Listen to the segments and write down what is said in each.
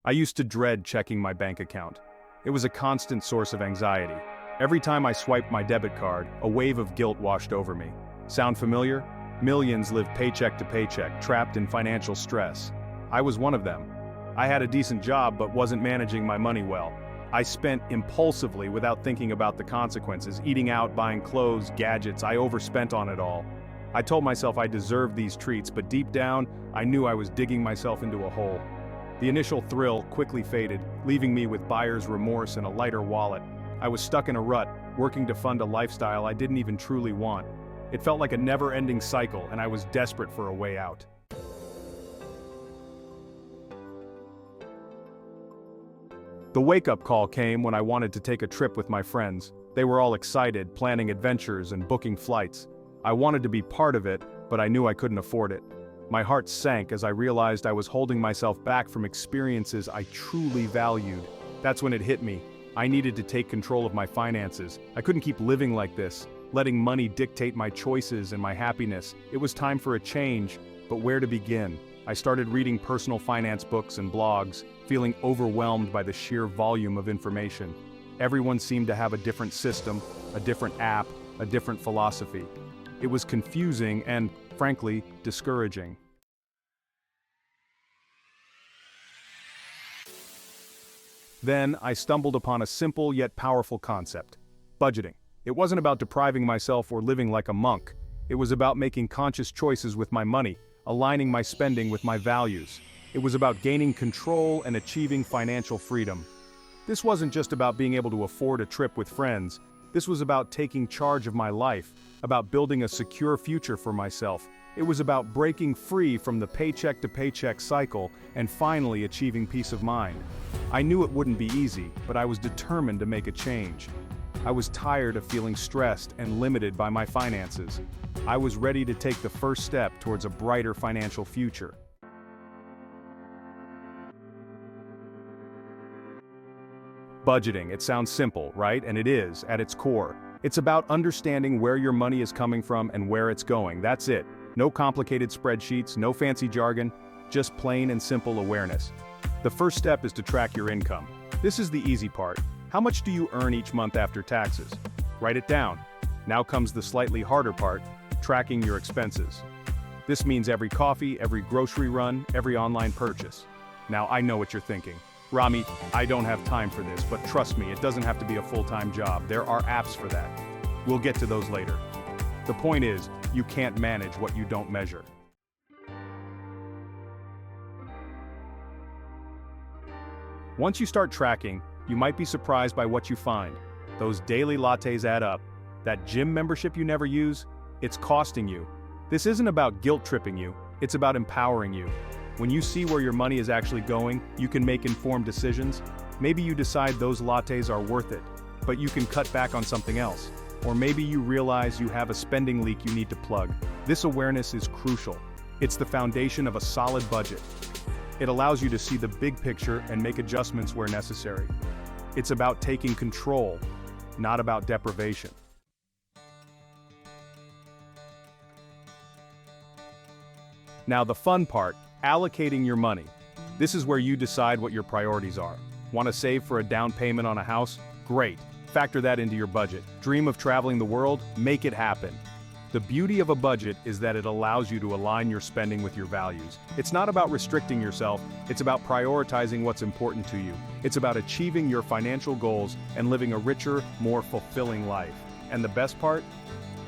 I used to dread checking my bank account. It was a constant source of anxiety. Every time I swiped my debit card, a wave of guilt washed over me. Sound familiar? Millions live paycheck to paycheck, trapped in financial stress. I was one of them. I had a decent job but wasn't managing my money well. I spent impulsively without thinking about the consequences, eating out, buying clothes, gadgets. I overspent on it all. I told myself I deserved these treats, but deep down, I knew I was digging myself into a hole. The initial thrill quickly faded, leaving me with buyer's remorse and a lighter wallet. I was stuck in a rut, working to fund a lifestyle I didn't even truly want. It felt like a never-ending cycle, and I was desperate for a way out. The wake-up call came when I wanted to take a trip with my friends. They were all excited, planning adventures and booking flights. I wanted to be part of it, but I knew I couldn't afford it. My heart sank as I realized I was holding myself back from experiences I truly valued. That's when it hit me. I needed to take control of my finances. I couldn't keep living like this, letting money dictate my choices and my happiness. It was time for a change, but where to begin? I started reading personal finance books and blogs, feeling overwhelmed by the sheer volume of information. Everyone seemed to have a different system, a different app, a different philosophy. It was confusing and, frankly, discouraging. Then, I stumbled upon a simple yet powerful concept: budgeting. It wasn't about depriving myself or living like a monk. It was about making conscious choices with my money, aligning my spending with my values. It was about gaining control and achieving financial freedom. This wasn't just about being able to afford a trip with friends. This was about taking charge of my life, about building a secure future for myself. It was about breaking free from the paycheck-to-paycheck cycle and finally achieving peace of mind. I knew it wouldn't be easy, but I was determined to make a change. I was tired of feeling stressed and limited by my finances. I was ready to take the first step towards a brighter financial future. Budgeting, it sounds simple, right? And it is, at its core. It's about understanding where your money is coming from and where it's going. That's it. No complicated spreadsheets, no fancy jargon, just plain and simple awareness. The first step is to track your income. This is the easy part. How much do you earn each month after taxes? Write it down. Now comes the slightly harder part: tracking your expenses. This means every coffee, every grocery run, every online purchase. Now I know what you're thinking. Rami, I don't have time for this, but trust me, it doesn't have to be a full-time job. There are apps for that. We'll get to those later. The point is, you can't manage what you don't measure. Once you start tracking, you might be surprised by what you find. Those daily lattes add up. That gym membership you never use, it's costing you. This isn't about guilt-tripping you, it's about empowering you. When you see where your money is actually going, you can make informed decisions. Maybe you decide those lattes are worth it, but you can cut back on something else. Or maybe you realize you have a spending leak you need to plug. This awareness is crucial. It's the foundation of a solid budget. It allows you to see the big picture and make adjustments where necessary. It's about taking control, not about deprivation. Now the fun part: allocating your money. This is where you decide what your priorities are. Want to save for a down payment on a house? Great. Factor that into your budget. Dream of traveling the world? Make it happen. The beauty of a budget is that it allows you to align your spending with your values. It's not about restricting yourself, it's about prioritizing what's important to you. It's about achieving your financial goals and living a richer, more fulfilling life. And the best part?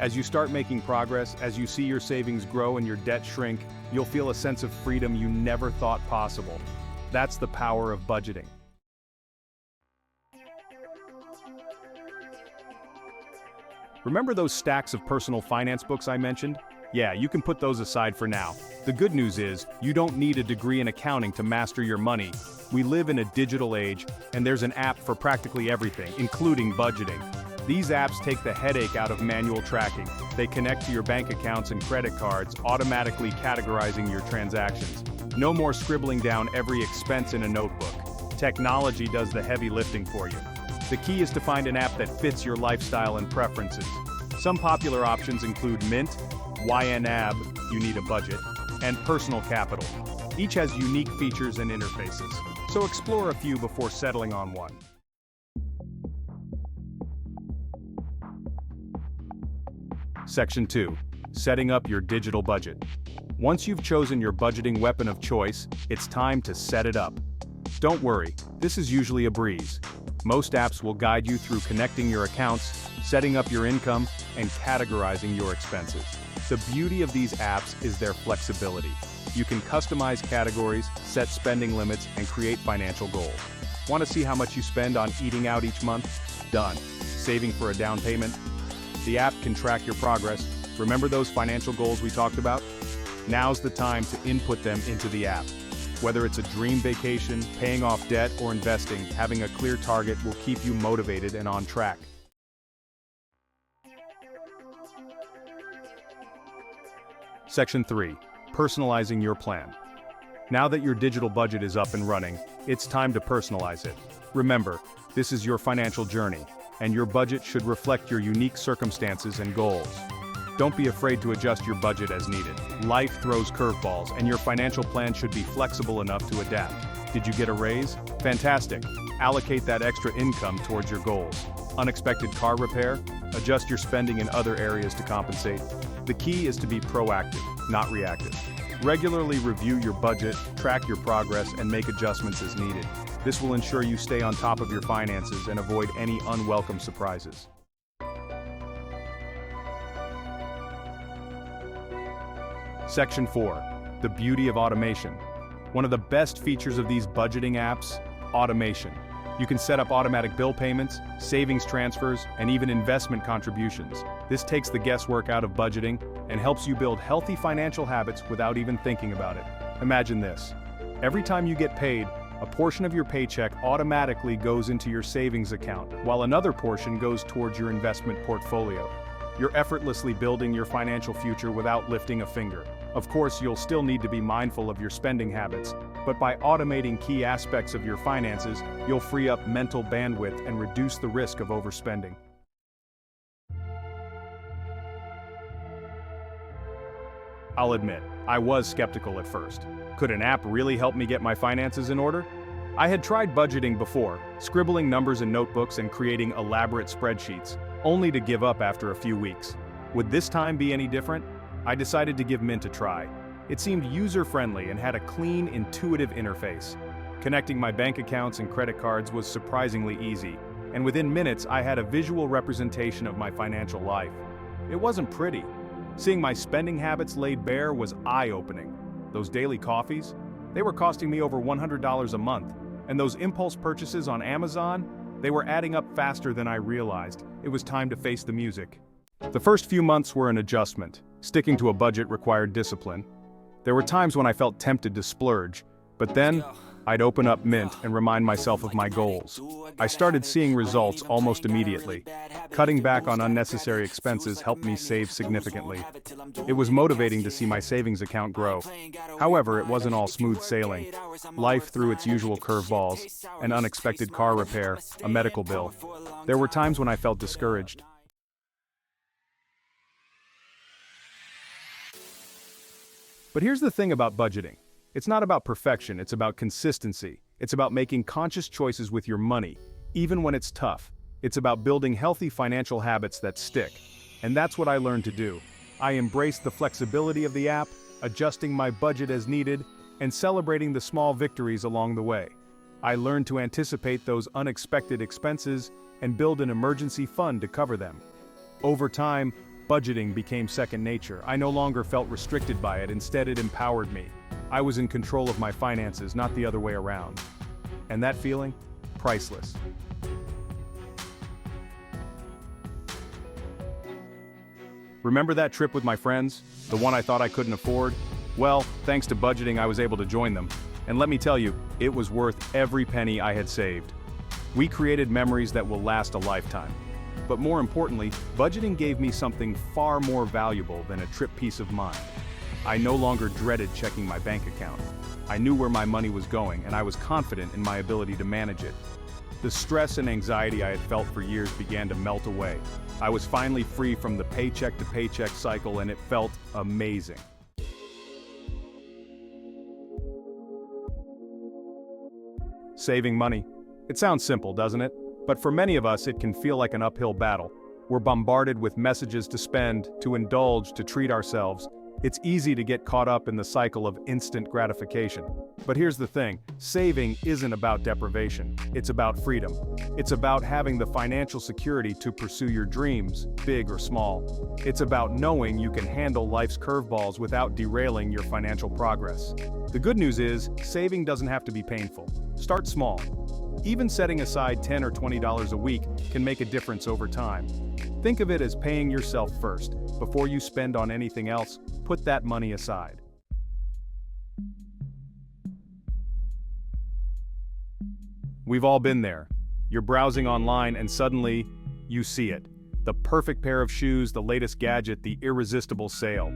As you start making progress, as you see your savings grow and your debt shrink, you'll feel a sense of freedom you never thought possible. That's the power of budgeting. Remember those stacks of personal finance books I mentioned? Yeah, you can put those aside for now. The good news is, you don't need a degree in accounting to master your money. We live in a digital age, and there's an app for practically everything, including budgeting. These apps take the headache out of manual tracking. They connect to your bank accounts and credit cards, automatically categorizing your transactions. No more scribbling down every expense in a notebook. Technology does the heavy lifting for you. The key is to find an app that fits your lifestyle and preferences. Some popular options include Mint, YNAB, you need a budget, and Personal Capital. Each has unique features and interfaces. so explore a few before settling on one. Section 2. Setting up your digital budget. Once you've chosen your budgeting weapon of choice, it's time to set it up. Don't worry, this is usually a breeze. Most apps will guide you through connecting your accounts, setting up your income, and categorizing your expenses. The beauty of these apps is their flexibility. You can customize categories, set spending limits, and create financial goals. Want to see how much you spend on eating out each month? Done. Saving for a down payment? The app can track your progress. Remember those financial goals we talked about? Now's the time to input them into the app. Whether it's a dream vacation, paying off debt, or investing, having a clear target will keep you motivated and on track. Section 3. Personalizing your plan. Now that your digital budget is up and running, it's time to personalize it. Remember, this is your financial journey, and your budget should reflect your unique circumstances and goals. Don't be afraid to adjust your budget as needed. Life throws curveballs, and your financial plan should be flexible enough to adapt. Did you get a raise? Fantastic. Allocate that extra income towards your goals. Unexpected car repair? Adjust your spending in other areas to compensate. The key is to be proactive, not reactive. Regularly review your budget, track your progress, and make adjustments as needed. This will ensure you stay on top of your finances and avoid any unwelcome surprises. Section 4. The beauty of automation. One of the best features of these budgeting apps, automation. You can set up automatic bill payments, savings transfers, and even investment contributions. This takes the guesswork out of budgeting and helps you build healthy financial habits without even thinking about it. Imagine this. Every time you get paid, a portion of your paycheck automatically goes into your savings account, while another portion goes towards your investment portfolio. You're effortlessly building your financial future without lifting a finger. Of course, you'll still need to be mindful of your spending habits, but by automating key aspects of your finances, you'll free up mental bandwidth and reduce the risk of overspending. I'll admit, I was skeptical at first. Could an app really help me get my finances in order? I had tried budgeting before, scribbling numbers in notebooks and creating elaborate spreadsheets, only to give up after a few weeks. Would this time be any different? I decided to give Mint a try. It seemed user-friendly and had a clean, intuitive interface. Connecting my bank accounts and credit cards was surprisingly easy, and within minutes I had a visual representation of my financial life. It wasn't pretty. Seeing my spending habits laid bare was eye-opening. Those daily coffees? They were costing me over $100 a month, and those impulse purchases on Amazon? They were adding up faster than I realized. It was time to face the music. The first few months were an adjustment. Sticking to a budget required discipline. There were times when I felt tempted to splurge, but then I'd open up Mint and remind myself of my goals. I started seeing results almost immediately. Cutting back on unnecessary expenses helped me save significantly. It was motivating to see my savings account grow. However, it wasn't all smooth sailing. Life threw its usual curveballs, an unexpected car repair, a medical bill. There were times when I felt discouraged. But here's the thing about budgeting. It's not about perfection, it's about consistency. It's about making conscious choices with your money, even when it's tough. It's about building healthy financial habits that stick. And that's what I learned to do. I embraced the flexibility of the app, adjusting my budget as needed, and celebrating the small victories along the way. I learned to anticipate those unexpected expenses and build an emergency fund to cover them. Over time, budgeting became second nature. I no longer felt restricted by it, instead it empowered me. I was in control of my finances, not the other way around. And that feeling? Priceless. Remember that trip with my friends? The one I thought I couldn't afford? Well, thanks to budgeting I was able to join them. And let me tell you, it was worth every penny I had saved. We created memories that will last a lifetime. But more importantly, budgeting gave me something far more valuable than a trip peace of mind. I no longer dreaded checking my bank account. I knew where my money was going, and I was confident in my ability to manage it. The stress and anxiety I had felt for years began to melt away. I was finally free from the paycheck-to-paycheck cycle, and it felt amazing. Saving money. It sounds simple, doesn't it? But for many of us, it can feel like an uphill battle. We're bombarded with messages to spend, to indulge, to treat ourselves. It's easy to get caught up in the cycle of instant gratification. But here's the thing, saving isn't about deprivation. It's about freedom. It's about having the financial security to pursue your dreams, big or small. It's about knowing you can handle life's curveballs without derailing your financial progress. The good news is, saving doesn't have to be painful. Start small. Even setting aside $10 or $20 a week can make a difference over time. Think of it as paying yourself first. Before you spend on anything else, put that money aside. We've all been there. You're browsing online and suddenly, you see it. The perfect pair of shoes, the latest gadget, the irresistible sale.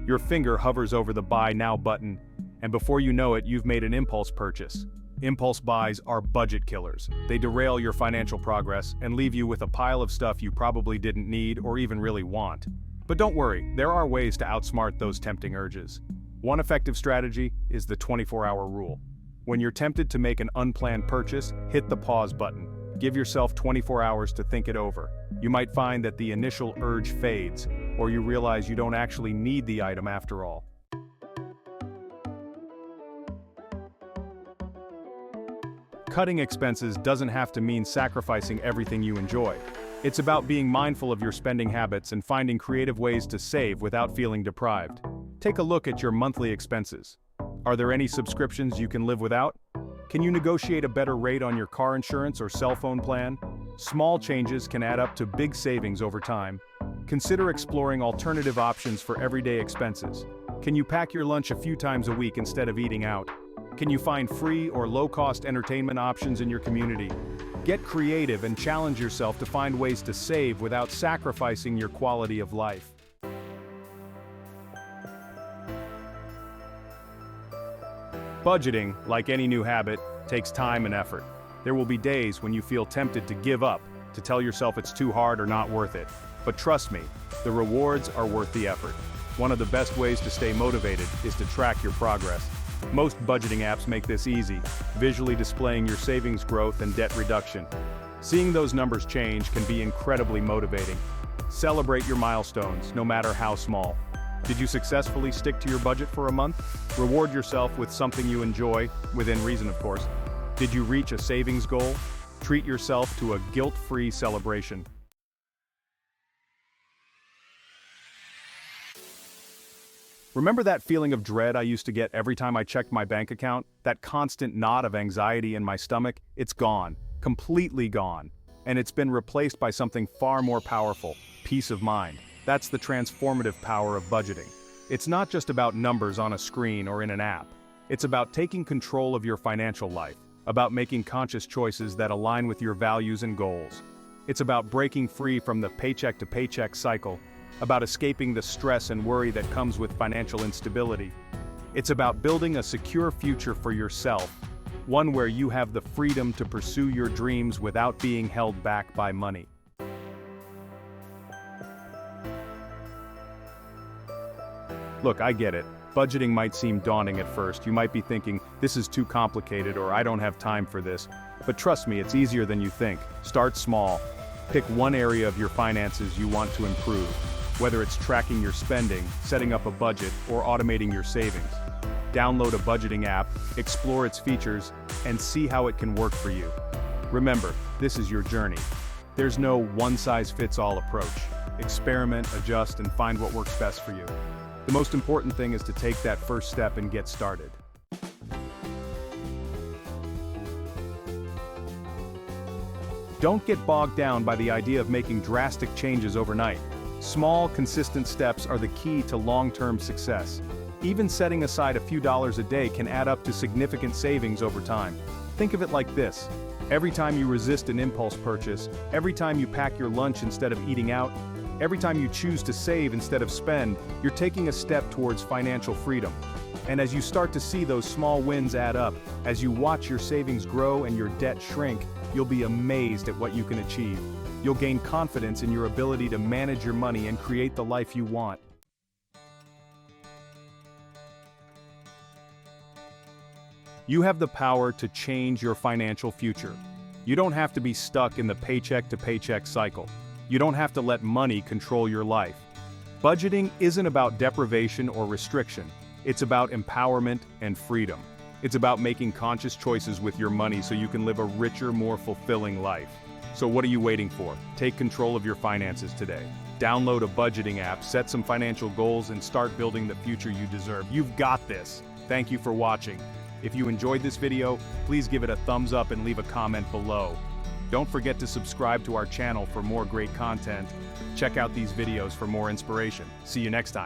Your finger hovers over the Buy Now button, and before you know it, you've made an impulse purchase. Impulse buys are budget killers. They derail your financial progress and leave you with a pile of stuff you probably didn't need or even really want. But don't worry, there are ways to outsmart those tempting urges. One effective strategy is the 24-hour rule. When you're tempted to make an unplanned purchase, hit the pause button. Give yourself 24 hours to think it over. You might find that the initial urge fades, or you realize you don't actually need the item after all. Cutting expenses doesn't have to mean sacrificing everything you enjoy. It's about being mindful of your spending habits and finding creative ways to save without feeling deprived. Take a look at your monthly expenses. Are there any subscriptions you can live without? Can you negotiate a better rate on your car insurance or cell phone plan? Small changes can add up to big savings over time. Consider exploring alternative options for everyday expenses. Can you pack your lunch a few times a week instead of eating out? Can you find free or low-cost entertainment options in your community? Get creative and challenge yourself to find ways to save without sacrificing your quality of life. Budgeting, like any new habit, takes time and effort. There will be days when you feel tempted to give up, to tell yourself it's too hard or not worth it. But trust me, the rewards are worth the effort. One of the best ways to stay motivated is to track your progress. Most budgeting apps make this easy, visually displaying your savings growth and debt reduction. Seeing those numbers change can be incredibly motivating. Celebrate your milestones, no matter how small. Did you successfully stick to your budget for a month? Reward yourself with something you enjoy, within reason of course. Did you reach a savings goal? Treat yourself to a guilt-free celebration. Remember that feeling of dread I used to get every time I checked my bank account? That constant knot of anxiety in my stomach? It's gone. Completely gone. And it's been replaced by something far more powerful: peace of mind. That's the transformative power of budgeting. It's not just about numbers on a screen or in an app. It's about taking control of your financial life, about making conscious choices that align with your values and goals. It's about breaking free from the paycheck-to-paycheck cycle, about escaping the stress and worry that comes with financial instability. It's about building a secure future for yourself, one where you have the freedom to pursue your dreams without being held back by money. Look, I get it. Budgeting might seem daunting at first. You might be thinking, this is too complicated, or I don't have time for this. But trust me, it's easier than you think. Start small. Pick one area of your finances you want to improve, whether it's tracking your spending, setting up a budget, or automating your savings. Download a budgeting app, explore its features, and see how it can work for you. Remember, this is your journey. There's no one-size-fits-all approach. Experiment, adjust, and find what works best for you. The most important thing is to take that first step and get started. Don't get bogged down by the idea of making drastic changes overnight. Small, consistent steps are the key to long-term success. Even setting aside a few dollars a day can add up to significant savings over time. Think of it like this. Every time you resist an impulse purchase, every time you pack your lunch instead of eating out, every time you choose to save instead of spend, you're taking a step towards financial freedom. And as you start to see those small wins add up, as you watch your savings grow and your debt shrink, you'll be amazed at what you can achieve. You'll gain confidence in your ability to manage your money and create the life you want. You have the power to change your financial future. You don't have to be stuck in the paycheck-to-paycheck cycle. You don't have to let money control your life. Budgeting isn't about deprivation or restriction. It's about empowerment and freedom. It's about making conscious choices with your money so you can live a richer, more fulfilling life. So what are you waiting for? Take control of your finances today. Download a budgeting app, set some financial goals, and start building the future you deserve. You've got this. Thank you for watching. If you enjoyed this video, please give it a thumbs up and leave a comment below. Don't forget to subscribe to our channel for more great content. Check out these videos for more inspiration. See you next time.